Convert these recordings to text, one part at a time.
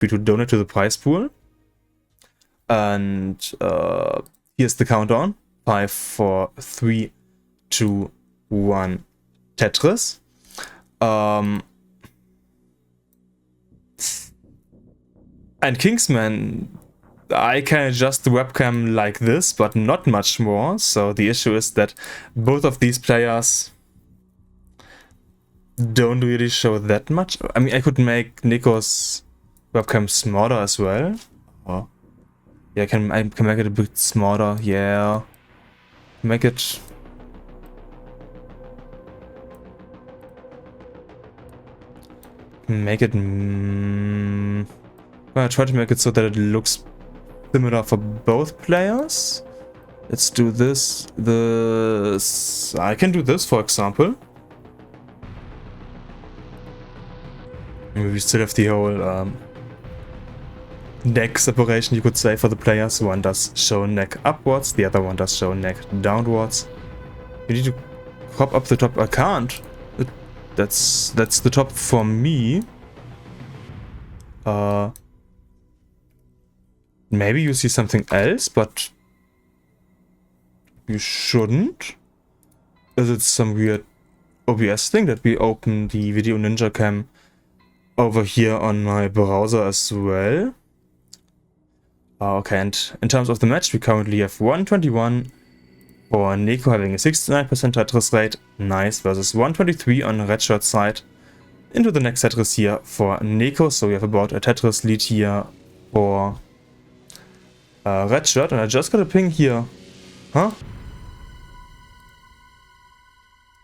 be to donate to the prize pool. And here's the countdown. 5, 4, 3, 2, 1. Tetris. And Kingsman, I can adjust the webcam like this, but not much more. So the issue is that both of these players don't really show that much. I mean, I could make NEK0's webcam smaller as well. Oh. Yeah, I can make it a bit smaller. Yeah, make it. I'm gonna try to make it so that it looks similar for both players. Let's do this. I can do this, for example. Maybe we still have the whole neck separation, you could say, for the players. One does show neck upwards, the other one does show neck downwards. You need to crop up the top. I can't. That's the top for me. Maybe you see something else, but you shouldn't. Is it some weird OBS thing that we open the Video Ninja Cam over here on my browser as well? Okay, and in terms of the match, we currently have 121 for NEK0 having a 69% Tetris rate. Nice, versus 123 on Redshurt side. Into the next Tetris here for NEK0, so we have about a Tetris lead here for Redshurt, and I just got a ping here. Huh?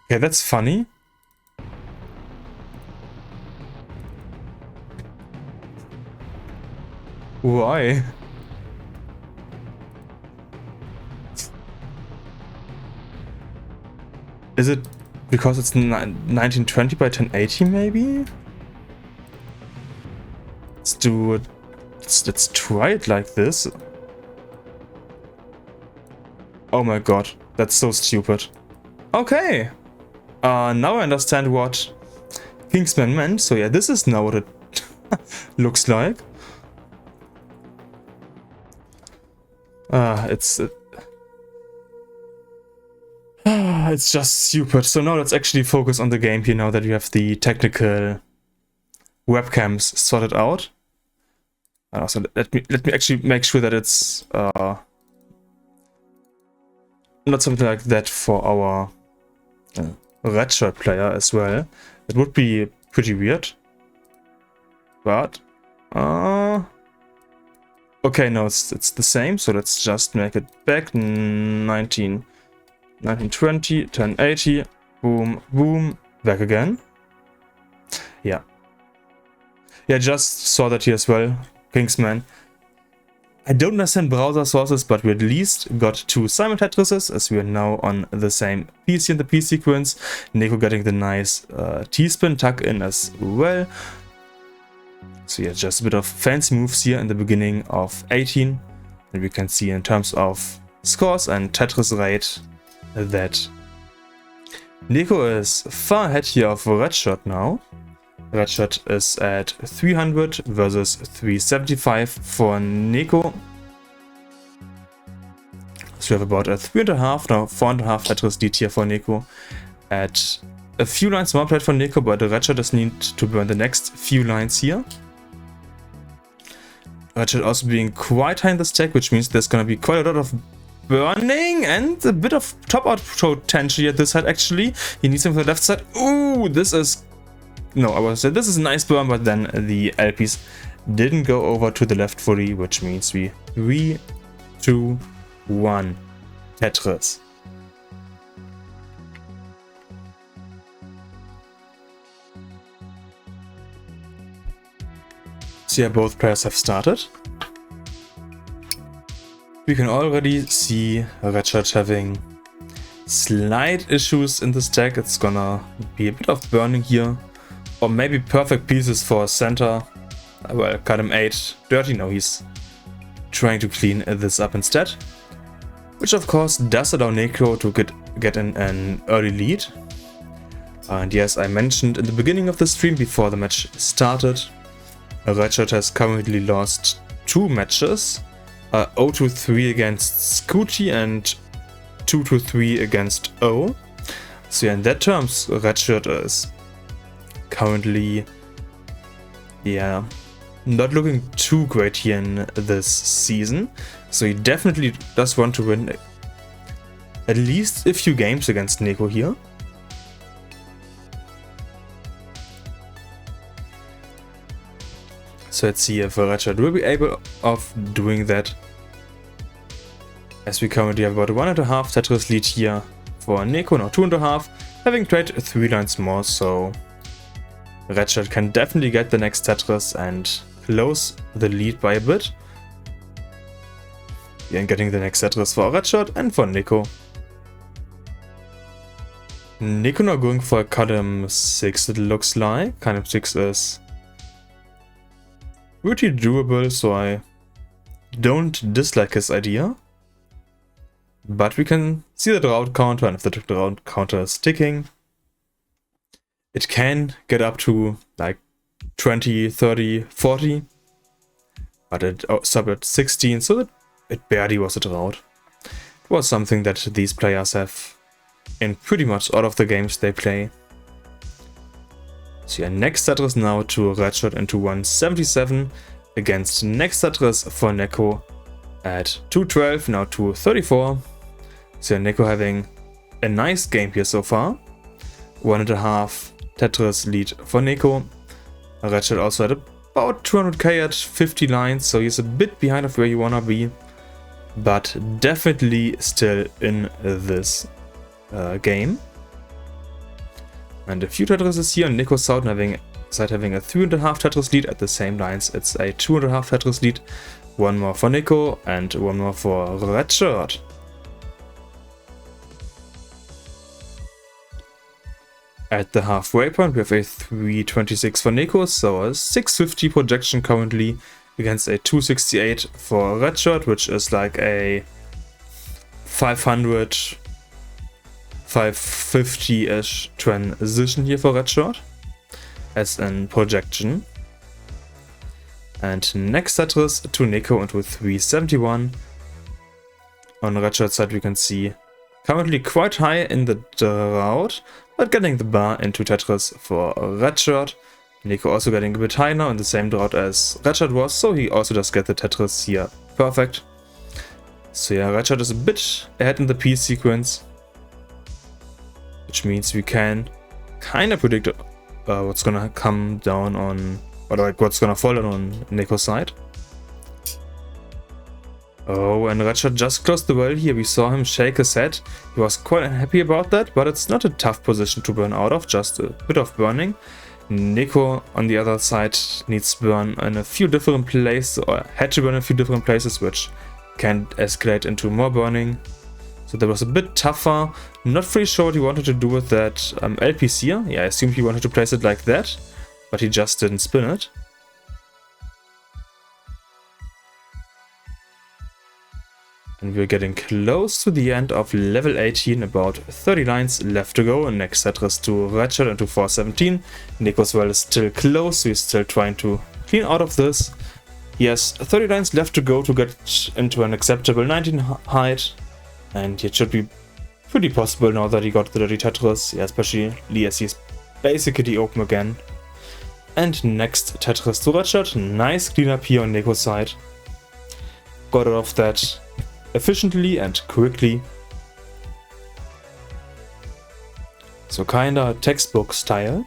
Okay, that's funny. Why? Is it because it's 1920 by 1080 maybe? Let's do it. Let's try it like this. Oh my god, that's so stupid. Okay. Now I understand what Kingsman meant. So yeah, this is now what it looks like. It's just stupid. So now let's actually focus on the game here now that we have the technical webcams sorted out. So let me actually make sure that it's not something like that for our Redshurt player as well. It would be pretty weird. But okay, no, it's the same. So let's just make it back 1920, 1080, boom, boom, back again. Yeah. Yeah, just saw that here as well, Kingsman. I don't understand browser sources, but we at least got 2 Simon Tetrises, as we are now on the same PC in the P sequence. NEK0 getting the nice T-spin tuck in as well. So yeah, just a bit of fancy moves here in the beginning of 18. And we can see in terms of scores and Tetris rate that NEK0 is far ahead here of Redshurt now. Redshurt is at 300 versus 375 for NEK0. So we have about a 3.5, now 4.5 Tetris lead here for NEK0. At a few lines more played for NEK0, but Redshurt does need to burn the next few lines here. Redshurt also being quite high in the stack, which means there's gonna be quite a lot of burning and a bit of top out potential at this side actually. He needs him for the left side. Ooh, this is... No, I was say this is a nice burn, but then the LPs didn't go over to the left fully, which means we 3, 2, 1 Tetris. So yeah, both players have started. We can already see Redshurt having slight issues in the stack. It's gonna be a bit of burning here. Or maybe perfect pieces for center. Well, cut him 8 dirty. No, he's trying to clean this up instead. Which of course does allow NEK0 to get in an early lead. And yes, I mentioned in the beginning of the stream before the match started Redshurt has currently lost 2 matches, 0-3 against Scooty and 2-3 against O. So yeah, in that terms, Redshurt is currently, yeah, not looking too great here in this season. So he definitely does want to win at least a few games against NEK0 here. So let's see if Redshurt will be able of doing that. As we currently have about a 1.5 Tetris lead here for NEK0, now 2.5, having played 3 lines more, so Redshurt can definitely get the next Tetris and close the lead by a bit. And getting the next Tetris for Redshurt and for NEK0. NEK0 now going for column 6, it looks like. Column 6 is pretty doable, so I don't dislike his idea. But we can see the route counter, and if the route counter is ticking, it can get up to like 20, 30, 40. But it stopped at 16, so that it barely was a drought. It was something that these players have in pretty much all of the games they play. So yeah, next Tetris now to Redshurt into 177 against next Tetris for NEK0 at 212, now to 34. So yeah, NEK0 having a nice game here so far. 1.5 Tetris lead for NEK0. Redshurt also had about 200k at 50 lines, so he's a bit behind of where you wanna be, but definitely still in this game. And a few Tetris here, NEK0 side having a 3.5 Tetris lead at the same lines. It's a 2.5 Tetris lead. One more for NEK0 and one more for Redshurt. At the halfway point, we have a 326 for NEK0, so a 650 projection currently against a 268 for Redshurt, which is like a 500, 550-ish transition here for Redshurt as in projection. And next Tetris to NEK0 into 371. On Redshurt side we can see currently quite high in the drought, but getting the bar into Tetris for Redshurt. NEK0 also getting a bit high now in the same drought as Redshurt was, so he also does get the Tetris here perfect. So yeah, Redshurt is a bit ahead in the piece sequence, which means we can kind of predict what's gonna come down on, or like what's gonna fall on NEK0's side. Oh, and Redshurt just closed the well here. We saw him shake his head. He was quite unhappy about that, but it's not a tough position to burn out of, just a bit of burning. NEK0 on the other side needs to burn in a few different places, or had to burn in a few different places, which can escalate into more burning. So that was a bit tougher. Not fully sure what he wanted to do with that LPC here. Yeah, I assume he wanted to place it like that, but he just didn't spin it. And we're getting close to the end of level 18, about 30 lines left to go. And next Tetris to Redshurt into 417. NEK0's well is still close, so he's still trying to clean out of this. He has 30 lines left to go to get into an acceptable 19 height. And it should be pretty possible now that he got the dirty Tetris, yeah, especially as he's basically open again. And next Tetris to Redshurt. Nice cleanup here on NEK0's side. Got it off that efficiently and quickly. So kinda textbook style.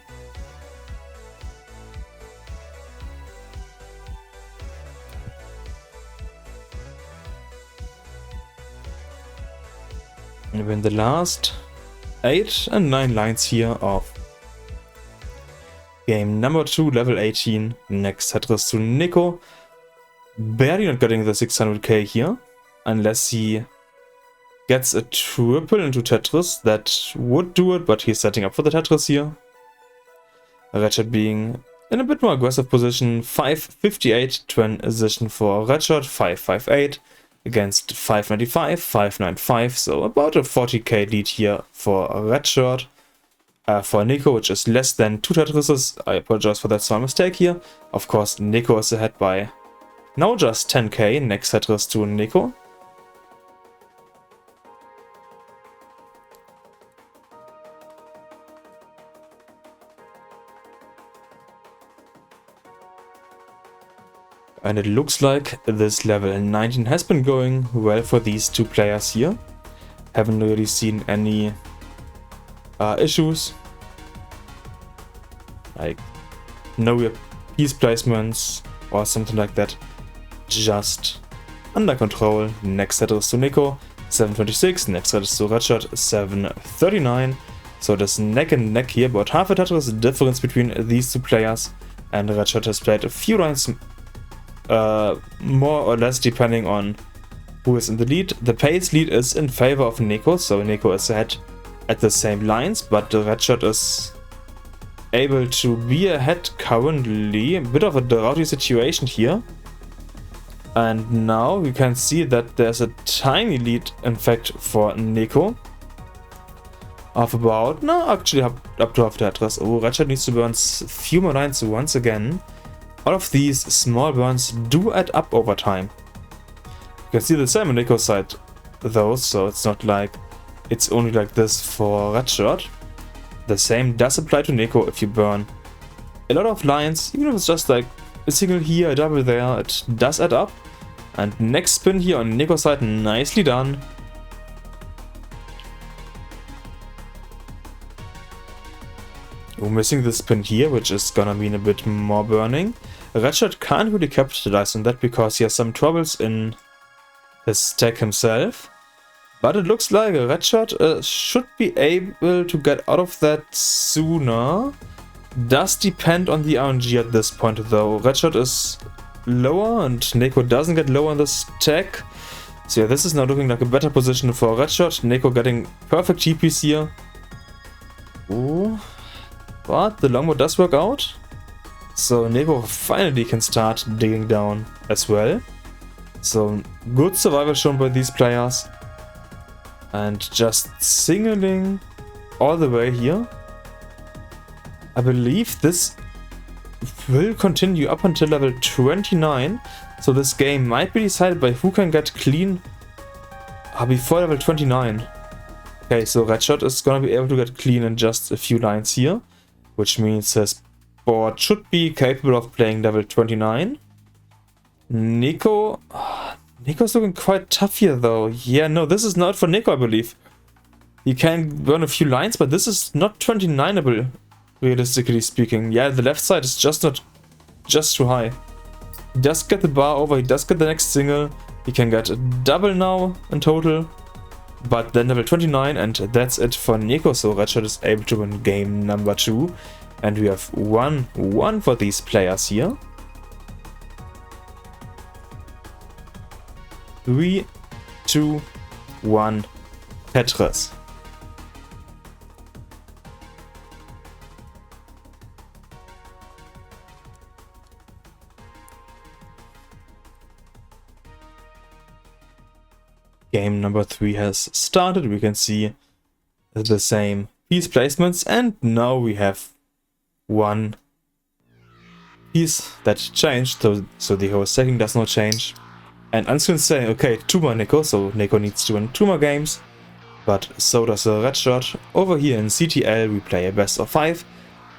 And we're in the last 8 and 9 lines here of game number 2, level 18. Next Tetris to NEK0. Barely not getting the 600k here. Unless he gets a triple into Tetris, that would do it, but he's setting up for the Tetris here. Redshurt being in a bit more aggressive position, 558 transition for Redshurt, 558 against 595, 595, so about a 40k lead here for Redshurt. for NEK0, which is less than 2 Tetrises. I apologize for that small mistake here. Of course, NEK0 is ahead by now just 10k, next Tetris to NEK0. And it looks like this level 19 has been going well for these two players here. Haven't really seen any issues. Like no weird piece placements or something like that. Just under control. Next set is to NEK0, 726. Next set is to Redshurt, 739. So there's neck and neck here, about half a Tetris difference between these two players. And Redshurt has played a few lines more or less depending on who is in the lead. The pace lead is in favor of NEK0, so NEK0 is ahead at the same lines, but the Redshurt is able to be ahead currently. A bit of a droughty situation here. And now we can see that there's a tiny lead, in fact, for NEK0. Of about, no, actually up to half Tetris. Oh, Redshurt needs to burn a few more lines once again. All of these small burns do add up over time. You can see the same on NEK0 side though, so it's not like it's only like this for Redshurt. The same does apply to NEK0. If you burn a lot of lines, even if it's just like a single here, a double there, it does add up. And next spin here on NEK0 side, nicely done. We're missing the spin here, which is gonna mean a bit more burning. Redshurt can't really capitalize on that because he has some troubles in his stack himself. But it looks like Redshurt should be able to get out of that sooner. Does depend on the RNG at this point though. Redshurt is lower and NEK0 doesn't get lower on the stack. So yeah, this is now looking like a better position for Redshurt. NEK0 getting perfect GPs here. Ooh. But the longbow does work out. So NEK0 finally can start digging down as well. So good survival shown by these players. And just singling all the way here. I believe this will continue up until level 29. So this game might be decided by who can get clean before level 29. Okay, so Redshurt is gonna be able to get clean in just a few lines here. Which means his board should be capable of playing level 29. NEKO's looking quite tough here though. Yeah, no, this is not for NEK0, I believe. He can burn a few lines, but this is not 29able, realistically speaking. Yeah, the left side is just too high. He does get the bar over, he does get the next single. He can get a double now in total. But then level 29, and that's it for NEK0, so Redshurt is able to win game number 2. And we have 1-1 for these players here. 3, 2, 1, Tetris. Game number 3 has started. We can see the same piece placements, and now we have one piece that changed, so the whole stacking does not change. And I'm just gonna say, okay, 2 more NEK0, so NEK0 needs to win 2 more games, but so does the Redshurt. Over here in CTL we play a best of 5,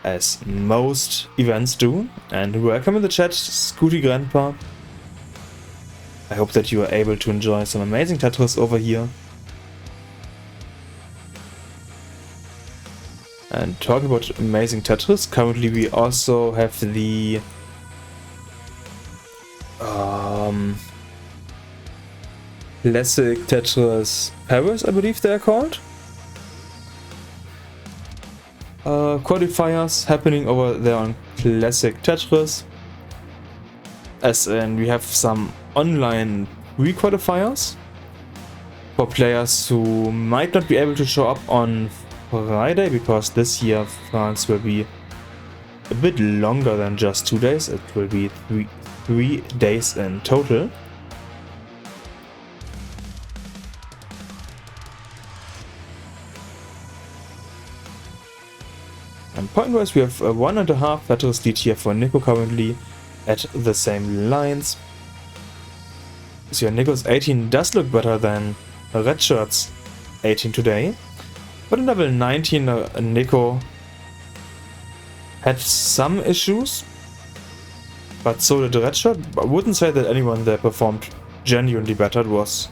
as most events do. And welcome in the chat, Scooty Grandpa. I hope that you are able to enjoy some amazing Tetris over here. And talking about amazing Tetris, currently we also have the Classic Tetris Paris, I believe they are called. Qualifiers happening over there on Classic Tetris. As in, we have some online re-qualifiers for players who might not be able to show up on Friday, because this year France will be a bit longer than just 2 days. It will be three days in total. And point-wise, we have 1.5 Tetris lead here for NEK0 currently at the same lines. So yeah, NEK0's 18 does look better than Redshirt's 18 today. But in level 19, NEK0 had some issues, but so did Redshirt. I wouldn't say that anyone there performed genuinely better. It was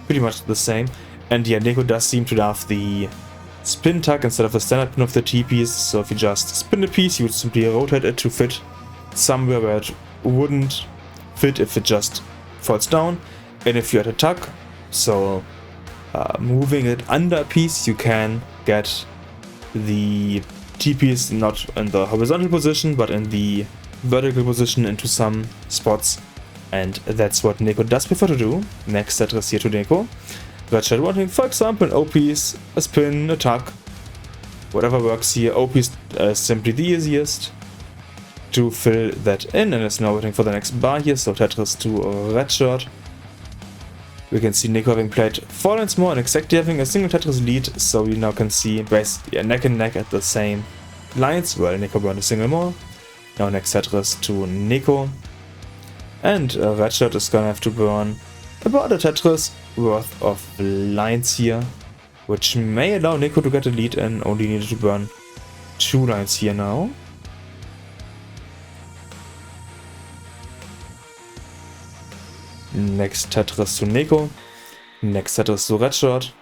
pretty much the same. And yeah, NEK0 does seem to have the spin tuck instead of the standard pin of the T piece. So if you just spin a piece, you would simply rotate it to fit somewhere where it wouldn't fit if it just falls down. And if you had a tuck, so moving it under a piece, you can get the T piece not in the horizontal position but in the vertical position into some spots, and that's what NEK0 does prefer to do. Next Tetris here to NEK0. Redshurt wanting, for example, an O piece, a spin, a tuck, whatever works here. O piece is simply the easiest to fill that in, and is now waiting for the next bar here. So Tetris to Redshurt. We can see NEK0 having played 4 lines more and exactly having a single Tetris lead, so we now can see basically neck and neck at the same lines. Well, NEK0 burned a single more. Now next Tetris to NEK0. And Redshurt is gonna have to burn about a Tetris worth of lines here, which may allow NEK0 to get a lead, and only needed to burn 2 lines here now. Next Tetris to NEK0. Next Tetris to Redshurt.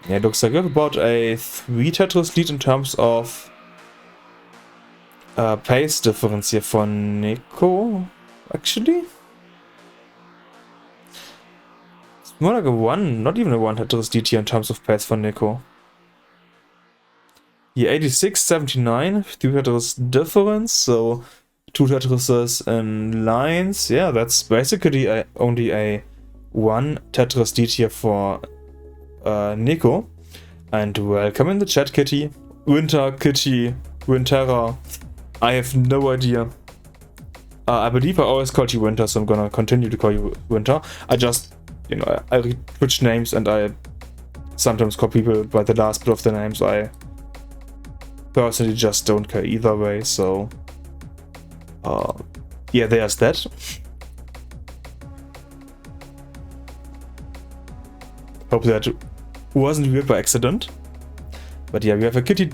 Yeah, it looks like we have about a 3 Tetris lead in terms of pace difference here for NEK0, actually. It's more like a 1, not even a 1 Tetris lead here in terms of pace for NEK0. Here 86, 79, 3 Tetris difference, so 2 Tetrises in lines. Yeah, that's basically only a 1 Tetris lead here for NEK0. And welcome in the chat, Kitty. Winter, Kitty, Wintera. I have no idea. I believe I always called you Winter, so I'm gonna continue to call you Winter. I just, you know, I read Twitch names and I sometimes call people by the last bit of the names. I personally just don't care either way, so yeah, there's that. Hope that wasn't weird by accident. But yeah, we have a Kitty.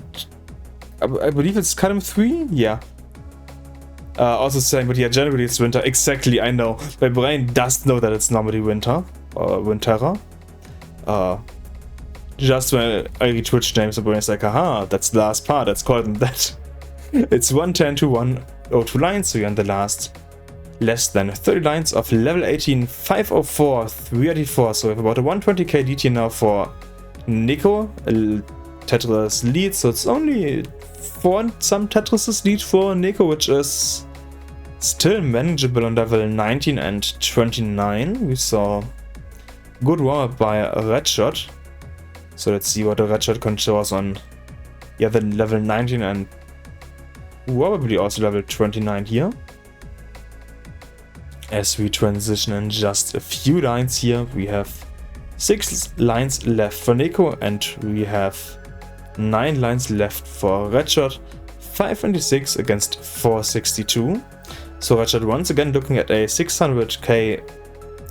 I believe it's column 3? Yeah. Also saying, but yeah, generally it's winter. Exactly, I know. My brain does know that it's normally winter. Or Wintera. Just when I read Twitch names, the brain is like, aha, that's the last part. Let's call it that. It's 110 to 102 lines, so you're on the last less than 30 lines of level 18, 504, 384. So we have about a 120k lead here now for NEK0. Tetris lead, so it's only 4 some Tetrises lead for NEK0, which is still manageable on level 19 and 29. We saw good warm-up by Redshurt. So let's see what the Redshurt can show us on, yeah, the level 19 and probably also level 29 here. As we transition in just a few lines here, we have 6 lines left for NEK0 and we have 9 lines left for Redshurt. 526 against 462. So Redshurt once again looking at a 600k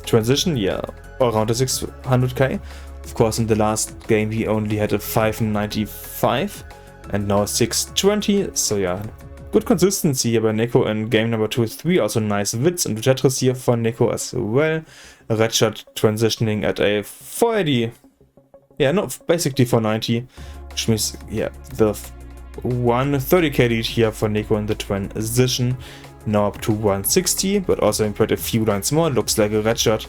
transition, yeah, around a 600k. Of course, in the last game he only had a 595 and now a 620. So yeah, good consistency here by NEK0 in game number 2 and 3. Also nice widths into Tetris here for NEK0 as well. Redshurt transitioning at a 480. Yeah, no, basically 490. Which means, yeah, the 130k lead here for NEK0 in the transition. Now up to 160, but also input a few lines more. Looks like a Redshurt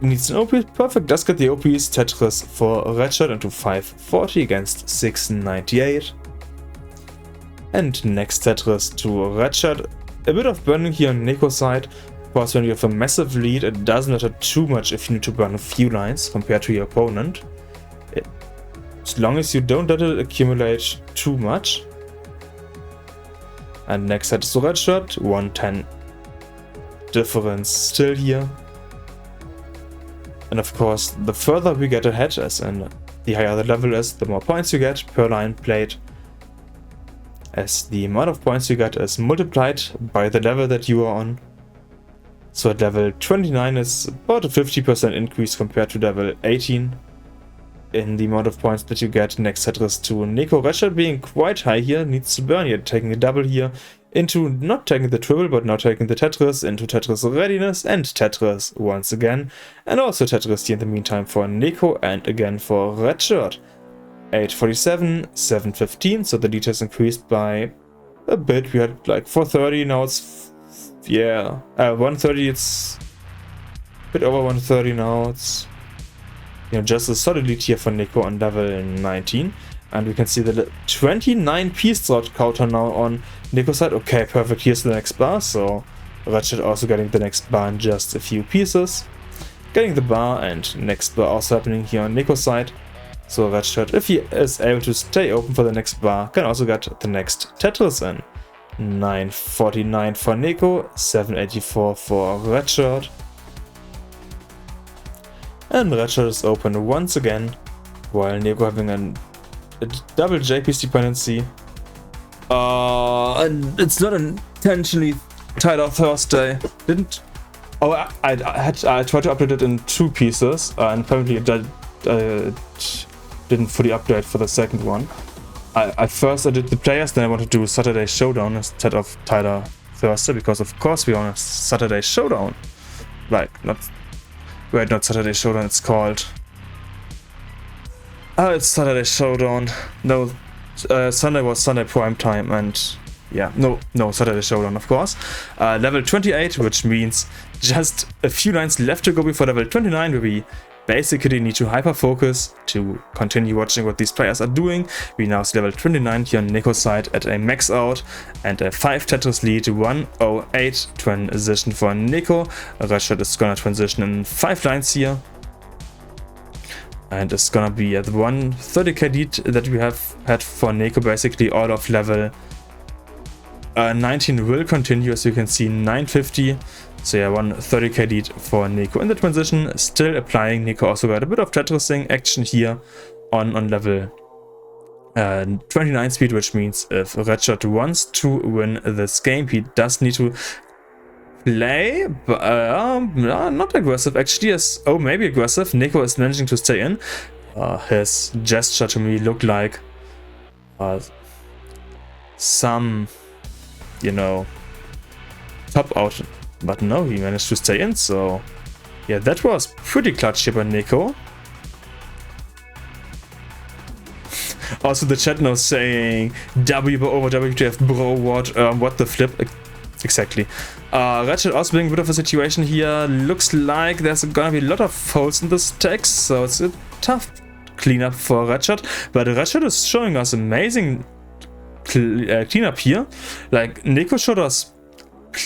needs an OP. Perfect, does get the OPs. Tetris for Redshurt into 540 against 698. And next Tetris to Redshurt. A bit of burning here on NEK0's side. Of course, when you have a massive lead, it doesn't matter too much if you need to burn a few lines compared to your opponent. As long as you don't let it accumulate too much. And next set is to Redshurt, 110 difference still here. And of course, the further we get ahead, as in the higher the level is, the more points you get per line played. as the amount of points you get is multiplied by the level that you are on. So at level 29 is about a 50% increase compared to level 18 in the amount of points that you get next Tetris to NEK0. Redshurt being quite high here, needs to burn, yet taking a double here into not taking the triple, but now taking the Tetris into Tetris readiness and Tetris once again. And also Tetris here in the meantime for NEK0 and again for Redshurt. 847, 715, so the lead has increased by a bit. We had like 430, now it's, yeah, 130, it's a bit over 130 now. It's, you know, just a solid lead here for NEK0 on level 19. And we can see the 29 piece slot counter now on NEK0's side. Okay, perfect, here's the next bar, so Redshurt also getting the next bar in just a few pieces. Getting the bar and next bar also happening here on NEK0's side. So Redshurt, if he is able to stay open for the next bar, can also get the next Tetris in. 949 for NEK0, 784 for Redshurt. And Redshurt is open once again, while NEK0 having a double JP's dependency. And it's not intentionally tied off Thursday. Didn't. Oh, I tried to update it in 2 pieces, and apparently it didn't fully update for the second one. First I did the players, then I wanted to do Saturday Showdown instead of Tyler Thursday, because of course we're on a Saturday Showdown. Like, not Saturday Showdown, it's called... it's Saturday Showdown. No, Sunday was Sunday Prime Time, and yeah, no, Saturday Showdown, of course. Level 28, which means just a few lines left to go before level 29, where we basically need to hyper focus to continue watching what these players are doing. We now see level 29 here on NEK0's side at a max out and a 5 Tetris lead, 108 transition for NEK0. Redshurt is gonna transition in 5 lines here. And it's gonna be at the 130k lead that we have had for NEK0, basically all of level 19 will continue, as you can see, 950. So yeah, 130k lead for NEK0 in the transition, still applying. NEK0 also got a bit of Tetrising action here on level 29 speed, which means if Redshurt wants to win this game, he does need to play, not aggressive actually, maybe aggressive. NEK0 is managing to stay in. His gesture to me looked like some, you know, top out. But no, he managed to stay in, so yeah, that was pretty clutch here by NEK0. Also, the chat now saying W over WTF bro, what the flip? Exactly. Redshurt also being a bit of a situation here. Looks like there's gonna be a lot of folds in this text, so it's a tough cleanup for Redshurt. But Redshurt is showing us amazing cleanup here. Like, NEK0 showed us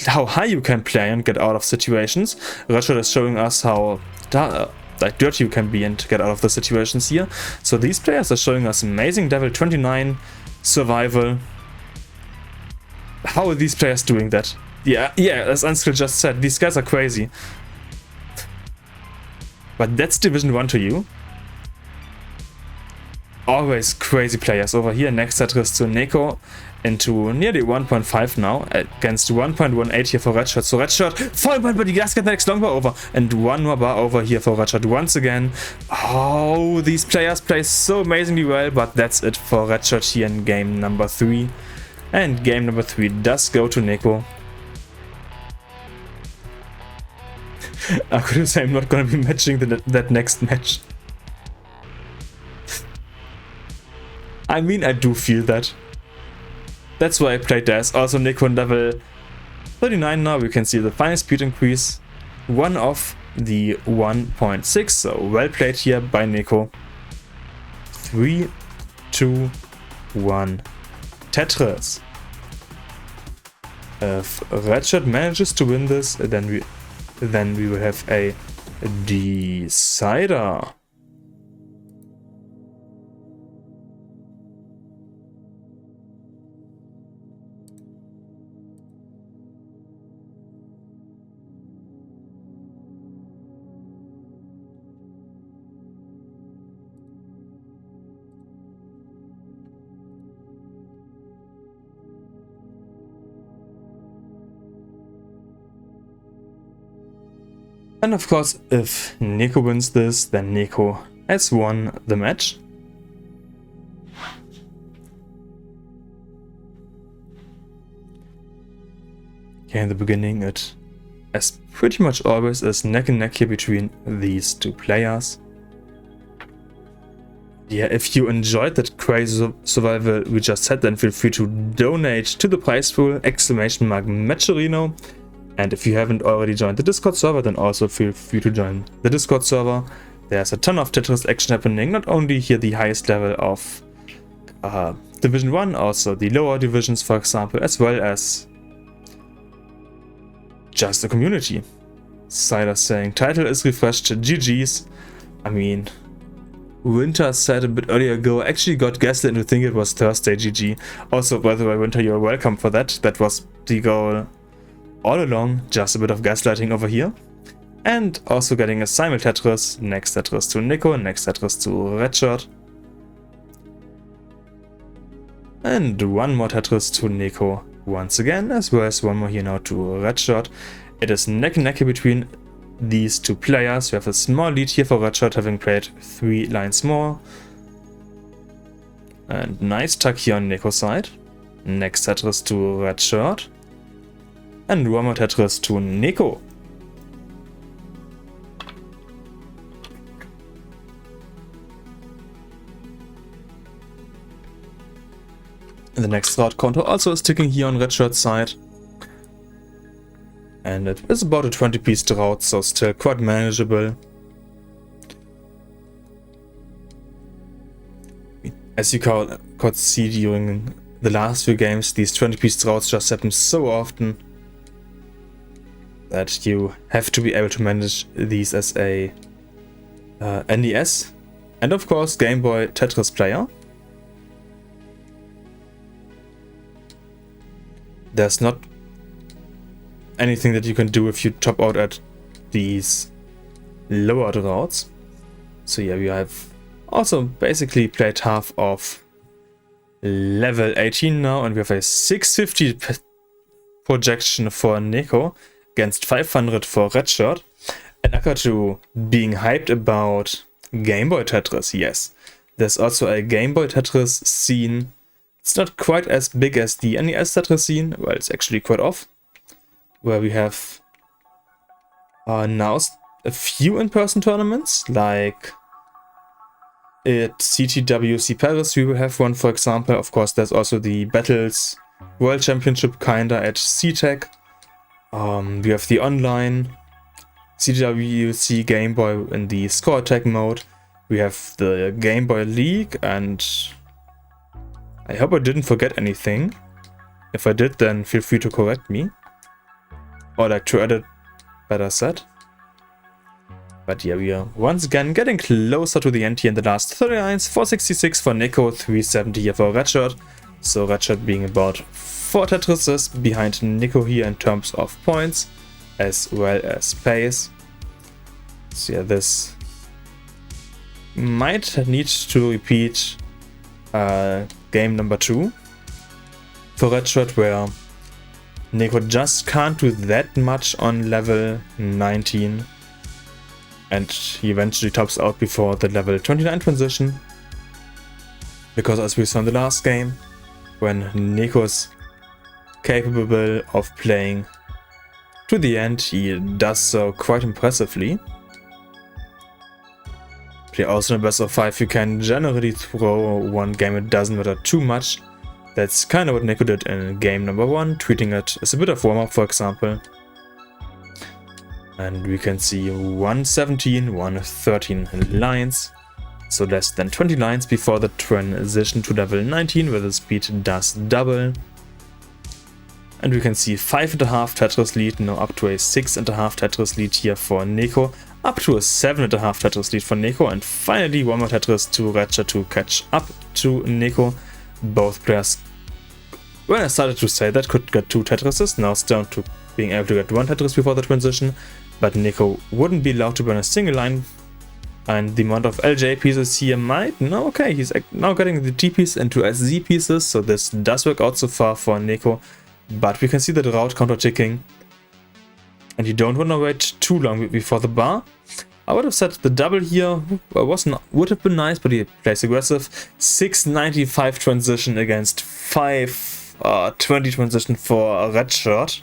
how high you can play and get out of situations. Redshurt is showing us how like dirty you can be and get out of the situations here. So these players are showing us amazing level 29 survival. How are these players doing that? Yeah, as Unskill just said, these guys are crazy. But that's Division 1 to you. Always crazy players over here. Next Tetris to NEK0 into nearly 1.5 now, against 1.18 here for Redshurt. So Redshurt, 4 point, but he does get the next long bar over, and 1 more bar over here for Redshurt once again. Oh, these players play so amazingly well, but that's it for Redshurt here in game number 3. And game number 3 does go to NEK0. I could say I'm not gonna be matching that next match. I mean, I do feel that. That's why I played this. Also, NEK0 level 39 now. We can see the final speed increase. 1 off the 1.6. So well played here by NEK0. 3, 2, 1. Tetris. If Redshurt manages to win this, then we will have a decider. And of course, if NEK0 wins this, then NEK0 has won the match. Okay, in the beginning it, as pretty much always, is neck and neck here between these two players. Yeah, if you enjoyed that crazy survival we just had, then feel free to donate to the prize pool, !Matcherino. And if you haven't already joined the Discord server, then also feel free to join the Discord server. There's a ton of Tetris action happening, not only here the highest level of Division 1, also the lower divisions, for example, as well as just the community. Cider saying, title is refreshed, GG's. I mean, Winter said a bit earlier ago, actually got gaslit into thinking it was Thursday, GG. Also, by the way, Winter, you're welcome for that. That was the goal all along, just a bit of gaslighting over here. And also getting a simul Tetris, next Tetris to NEK0, next Tetris to Redshurt. And one more Tetris to NEK0 once again, as well as one more here now to Redshurt. It is neck and neck here between these two players. We have a small lead here for Redshurt, having played 3 lines more. And nice tuck here on NEK0's side. Next Tetris to Redshurt. And one more Tetris to NEK0. The next route counter also is ticking here on Redshirt's side. And it is about a 20-piece drought, so still quite manageable. As you could see during the last few games, these 20-piece droughts just happen so often that you have to be able to manage these as a NES and of course Game Boy Tetris player. There's not anything that you can do if you top out at these lower droughts. So yeah, we have also basically played half of level 18 now, and we have a 650 projection for NEK0 against 500 for Redshurt. And according to being hyped about Game Boy Tetris, yes, there's also a Game Boy Tetris scene. It's not quite as big as the NES Tetris scene, well, it's actually quite off, where we have now a few in-person tournaments, like at CTWC Paris we will have one, for example. Of course, there's also the Battles World Championship kinda at CTEC. We have the online CTWC Game Boy in the score attack mode. We have the Game Boy League, and I hope I didn't forget anything. If I did, then feel free to correct me. Or like to edit, better said. But yeah, we are once again getting closer to the end here in the last 30 lines. 466 for NEK0, 370 here for Redshurt. So Redshurt being about 4 Tetrises behind NEK0 here in terms of points, as well as pace. So yeah, this might need to repeat game number 2 for Redshurt, where NEK0 just can't do that much on level 19, and he eventually tops out before the level 29 transition, because as we saw in the last game, when NEK0's capable of playing to the end, he does so quite impressively. Play also in a best of 5, you can generally throw one game, it doesn't matter too much. That's kind of what NEK0 did in game number 1, treating it as a bit of warm-up, for example. And we can see 117, 113 lines, so less than 20 lines before the transition to level 19, where the speed does double. And we can see 5.5 Tetris lead, now up to a 6.5 Tetris lead here for NEK0, up to a 7.5 Tetris lead for NEK0, and finally one more Tetris to Redshurt to catch up to NEK0. Both players, when I started to say that, could get 2 Tetrises, now it's down to being able to get 1 Tetris before the transition, but NEK0 wouldn't be allowed to burn a single line, and the amount of LJ pieces here might, no, okay, he's now getting the T piece into SZ pieces, so this does work out so far for NEK0, but we can see the route counter ticking, and you don't want to wait too long before the bar. I would have said the double here would have been nice, but he plays aggressive. 695 transition against 520 transition for Redshurt.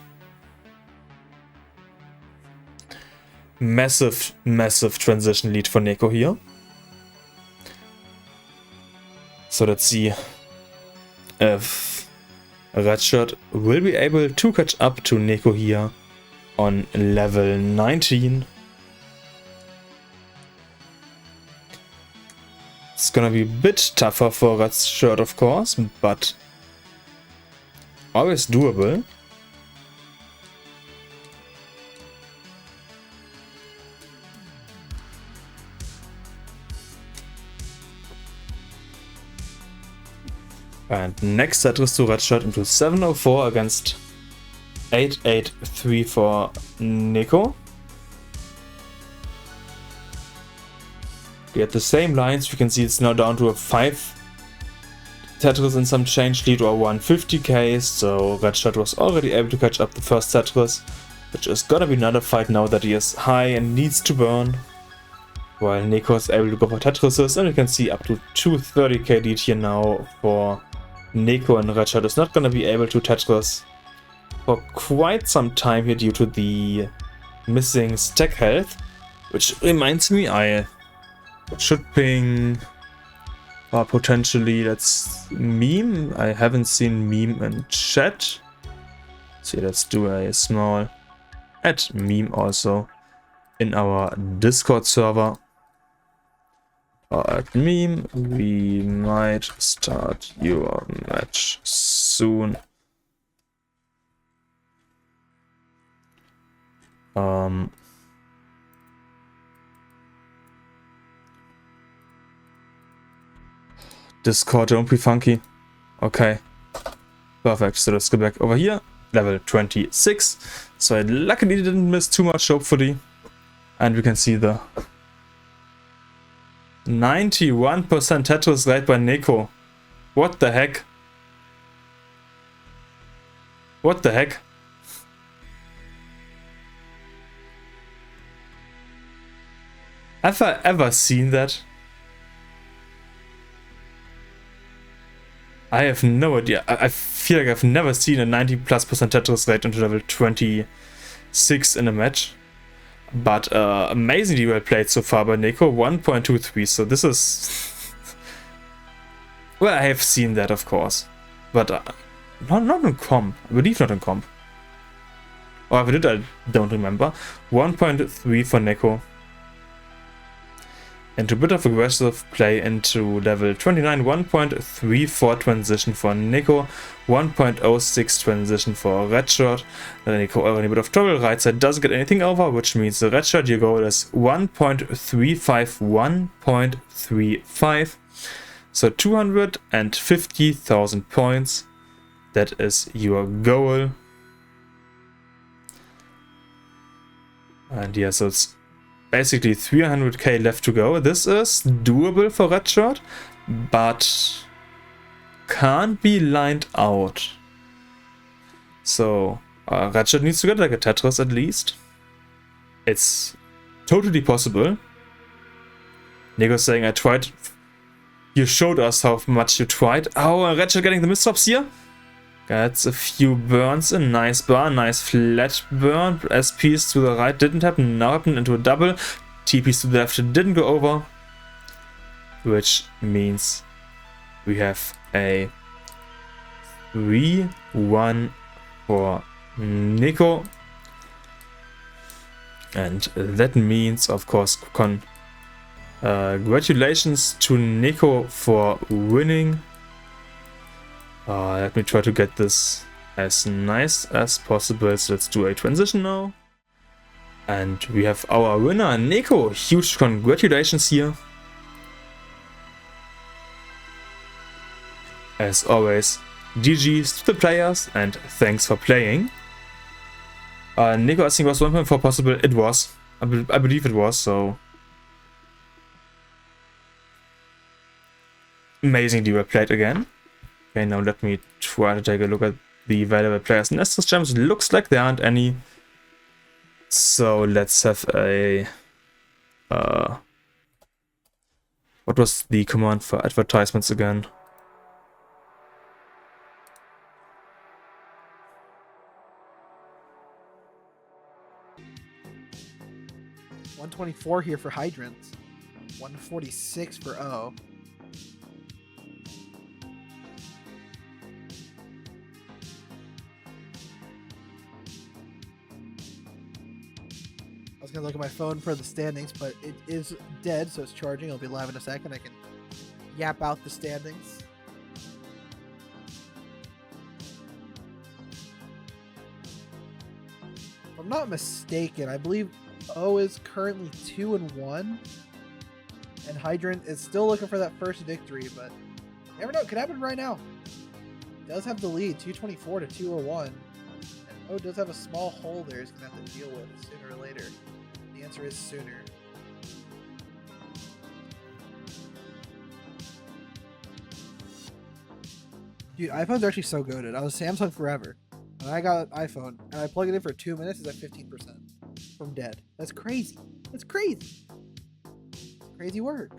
Massive, massive transition lead for NEK0 here. So let's see if Redshurt will be able to catch up to NEK0 here on level 19. It's gonna be a bit tougher for Redshurt, of course, but always doable. And next Tetris to Redshurt into 704 against 883 for NEK0. We had the same lines. We can see it's now down to a 5 Tetris and some change lead, or 150k. So Redshurt was already able to catch up the first Tetris, which is gonna be another fight now that he is high and needs to burn. While NEK0 is able to go for Tetrises, and you can see up to 230k lead here now for NEK0, and Redshurt is not gonna be able to Tetris for quite some time here due to the missing stack health, which reminds me I should ping potentially, let's meme. I haven't seen meme in chat. So let's do a small add meme also in our Discord server. Add meme, we might start your match soon. Discord, don't be funky. Okay. Perfect. So let's go back over here. Level 26. So I luckily didn't miss too much, hopefully. And we can see the 91% Tetris rate by NEK0. What the heck? What the heck? Have I ever seen that? I have no idea. I feel like I've never seen a 90+% Tetris rate into level 26 in a match. But amazingly well played so far by NEK0, 1.23. So this is... well, I have seen that, of course. But not in comp. I believe not in comp. Or if I did, I don't remember. 1.3 for NEK0. Into a bit of aggressive play into level 29, 1.34 transition for NEK0, 1.06 transition for Redshurt. NEK0 already a bit of trouble, right side doesn't get anything over, which means the Redshurt, your goal is 1.35, 1.35. So 250,000 points. That is your goal. And yeah, so it's basically 300k left to go. This is doable for Redshurt, but can't be lined out. So Redshurt needs to get like a Tetris at least. It's totally possible. NEK0 saying, I tried. You showed us how much you tried. Oh, Redshurt getting the misstops here. Gets a few burns, a nice bar, nice flat burn. SPs to the right didn't happen, now happened into a double. TPs to the left didn't go over. Which means we have a 3-1 for NEK0. And that means, of course, congratulations to NEK0 for winning. Let me try to get this as nice as possible. So let's do a transition now. And we have our winner, NEK0. Huge congratulations here. As always, GG's to the players and thanks for playing. NEK0, I think was 1.4 possible. It was. I believe it was, so... amazingly well played again. Okay, now let me try to take a look at the available players in Tetris Gems. Looks like there aren't any. So let's have a what was the command for advertisements again? $124 here for Hydrants. 146 for O. I was gonna look at my phone for the standings, but it is dead, so it's charging. It'll be live in a second. I can yap out the standings. If I'm not mistaken, I believe O is currently 2-1, and Hydrant is still looking for that first victory, but you never know. It could happen right now. It does have the lead, 224 to 201, and O does have a small hole there he's gonna have to deal with sooner or later. The answer is sooner. Dude, iPhones are actually so goated. I was Samsung forever. And I got an iPhone, and I plug it in for 2 minutes, it's at 15% from dead. That's crazy. That's crazy. Crazy work.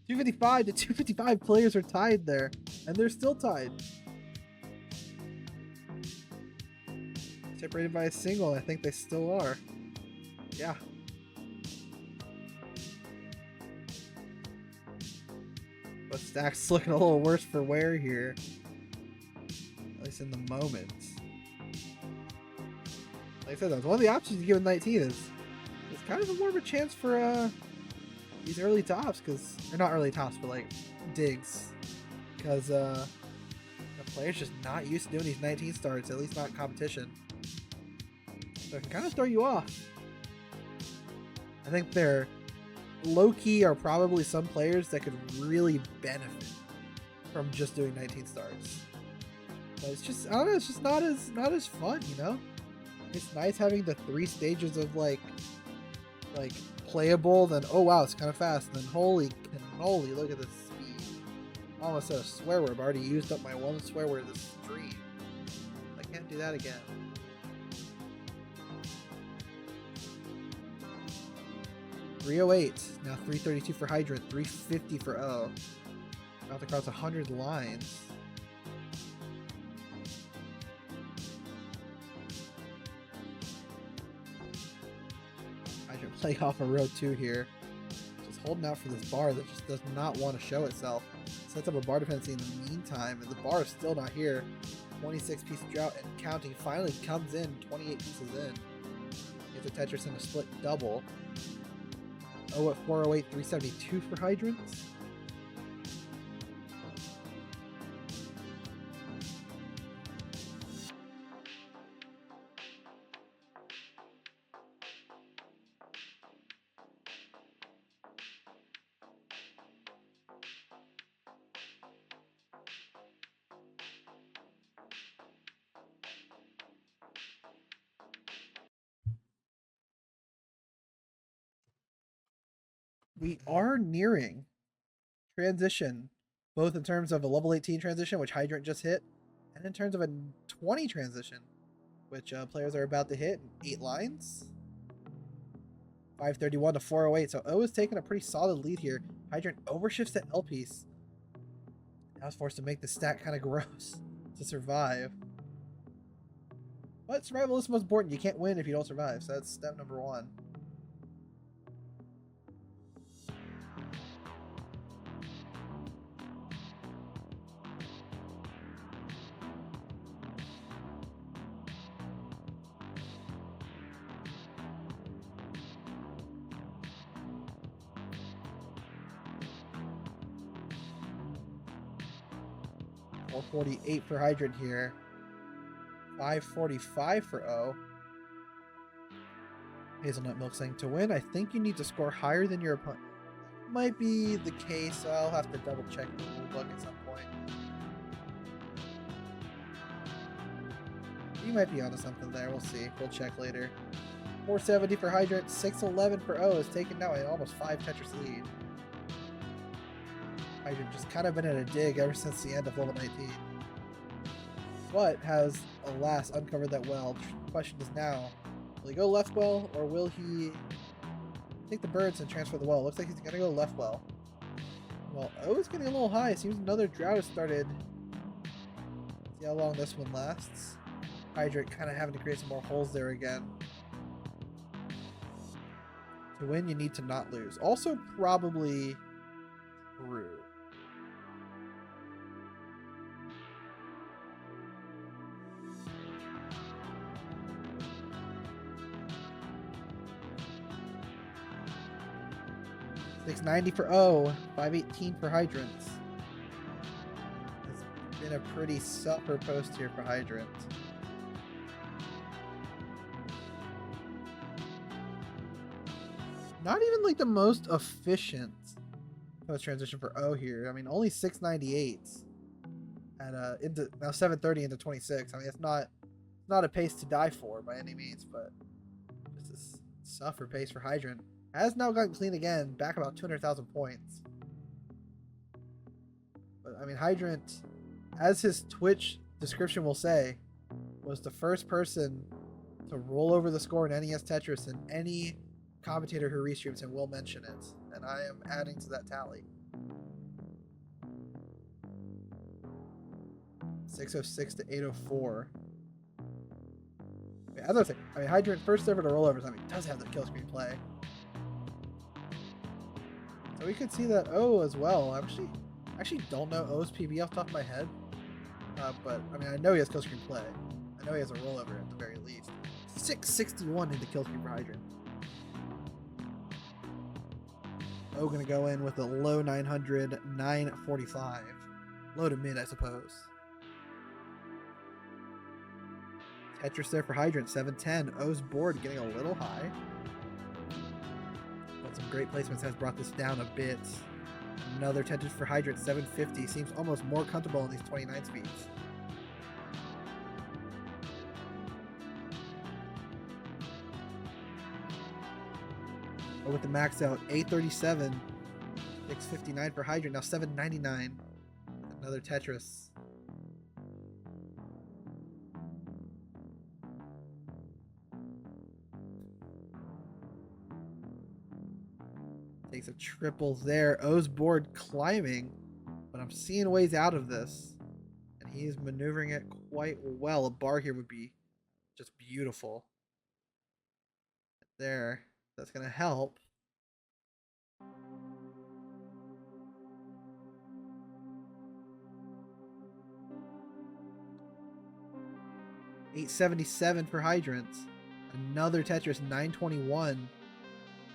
255 to 255 players are tied there, and they're still tied. Separated by a single, I think they still are. Yeah. But Stack's looking a little worse for wear here. At least in the moment. Like I said, that's one of the options you give in 19 is it's kind of more of a chance for these early tops, because they're not early tops, but like digs, because the player's just not used to doing these 19 starts, at least not in competition. So it can kind of throw you off. I think they're low-key are probably some players that could really benefit from just doing 19 starts. But it's just, I don't know, it's just not as fun, you know? It's nice having the 3 stages of like playable, then oh wow, it's kind of fast, and then holy cannoli, look at this speed. I almost said a swear word, but I already used up my one swear word this stream. I can't do that again. $308, now $332 for Hydrant, $350 for O. About to cross 100 lines. Hydrant playing off a row 2 here. Just holding out for this bar that just does not want to show itself. Sets up a bar dependency in the meantime, and the bar is still not here. 26 piece drought and counting finally comes in, 28 pieces in. Gets a Tetris and a split double. Oh, at 408, 372 for Hydrants. We are nearing transition, both in terms of a level 18 transition, which Hydrant just hit, and in terms of a 20 transition, which players are about to hit in 8 lines. 531 to 408, so O is taking a pretty solid lead here. Hydrant overshifts to L piece. Now is forced to make the stack kind of gross to survive. But survival is the most important. You can't win if you don't survive, so that's step number 1. $448 for Hydrant here. $545 for O. Hazelnut Milk saying, to win, I think you need to score higher than your opponent. Might be the case, so I'll have to double check the rule book at some point. You might be onto something there, we'll see. We'll check later. 470 for Hydrant, 611 for O is taken now an almost 5 Tetris lead. Hydrant just kind of been at a dig ever since the end of level 19. but has, alas, uncovered that well. The question is now, will he go left well, or will he take the birds and transfer the well? Looks like he's going to go left well. Well, O is getting a little high. Seems another drought has started. See how long this one lasts. Hydrant kind of having to create some more holes there again. To win, you need to not lose. Also, probably true. $690 for O, $518 for Hydrants. It's been a pretty supper post here for Hydrant. Not even like the most efficient post transition for O here. I mean, only 698 at into now 730 into 26. I mean, it's not a pace to die for by any means, but just a suffer pace for Hydrant. Has now gotten clean again, back about 200,000 points. But I mean, Hydrant, as his Twitch description will say, was the first person to roll over the score in NES Tetris, and any commentator who restreams him will mention it. And I am adding to that tally. 606 to 804. I mean, as I say, I mean, Hydrant first ever to rollovers. I mean, does have the kill screen play. So we could see that O as well. I actually don't know O's PB off the top of my head. But I mean, I know he has kill screen play. I know he has a rollover at the very least. 661 into kill screen for Hydrant. O gonna go in with a low 900, 945. Low to mid, I suppose. Tetris there for Hydrant, 710. O's board getting a little high. But some great placements has brought this down a bit. Another Tetris for Hydrant, 750. Seems almost more comfortable in these 29 speeds. But with the max out, 837. 659 for Hydrant, now 799. Another Tetris. Takes a triple there. O's board climbing, but I'm seeing ways out of this. And he is maneuvering it quite well. A bar here would be just beautiful. There. That's going to help. $877 for Hydrants. Another Tetris, 921.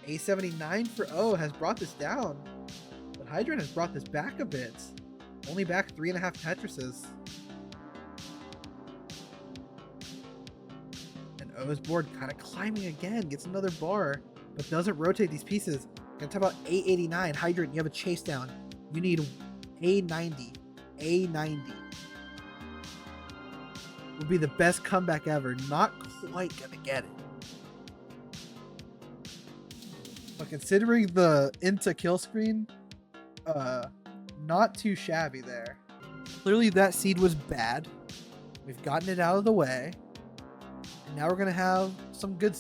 $879 for O has brought this down. But Hydrant has brought this back a bit. Only back 3.5 Tetrises. And O's board kind of climbing again. Gets another bar, but doesn't rotate these pieces. Gonna talk about $889. Hydrant, you have a chase down. You need A90. A90. Would be the best comeback ever. Not quite gonna get it. But considering the into kill screen, not too shabby there. Clearly that seed was bad. We've gotten it out of the way. And now we're gonna have some good